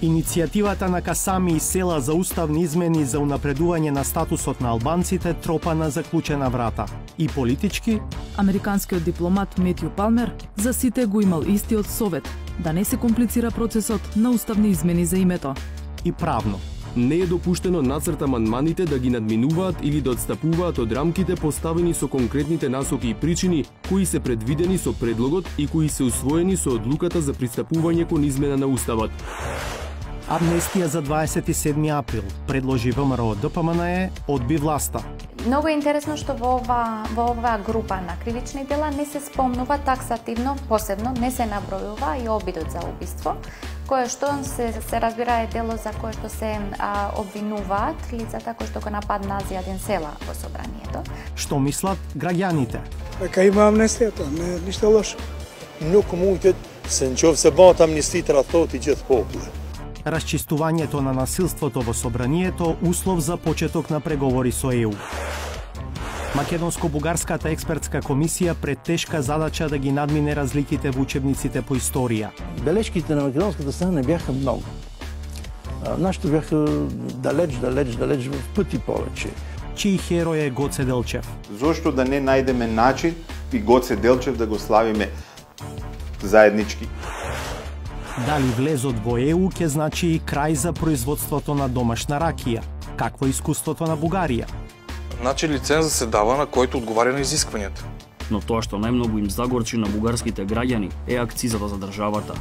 Иницијативата на Касами и Села за уставни измени за унапредување на статусот на албанците тропа на заклучена врата. И политички, американскиот дипломат Метју Палмер за сите го имал истиот совет да не се комплицира процесот на уставни измени за името. И правно. Не е допуштено нацрт амандманите да ги надминуваат или да отстапуваат од рамките поставени со конкретните насоки и причини кои се предвидени со предлогот и кои се усвоени со одлуката за пристапување кон измена на уставот. Амнестија за 27 април, предложи ВМРО ДПМНЕ, одби власта. Многу е интересно што во оваа група на кривични дела не се спомнува таксативно, посебно не се набројува и обидот за убиство, кое што се разбира е дело за кое што се обвинуваат лицата кои што го нападнаа Зијадин Села во собранието. Што мислат граѓаните? Дека има амнестијата, не ништо лошо. Nuk mundet se nëse bëhet amnesti tradhtohet i gjithë populli. Расчистувањето на насилството во собранието услов за почеток на преговори со ЕУ. Македонско-бугарската експертска комисија пред тешка задача да ги надмине разликите во учебниците по историја. Бележките на македонската страна не бяха многу. Нашите бяха далеч в пъти повече. Чиј херој е Гоце Делчев? Зошто да не најдеме начин и Гоце Делчев да го славиме заеднички? Дали влезот во ЕУ ќе значи и крај за производството на домашна ракија? Какво е искуството на Бугарија? Значи лиценза се дава на којто одговаря на изисквањата. Но тоа што најмногу им загорчи на бугарските граѓани е акцизата за државата.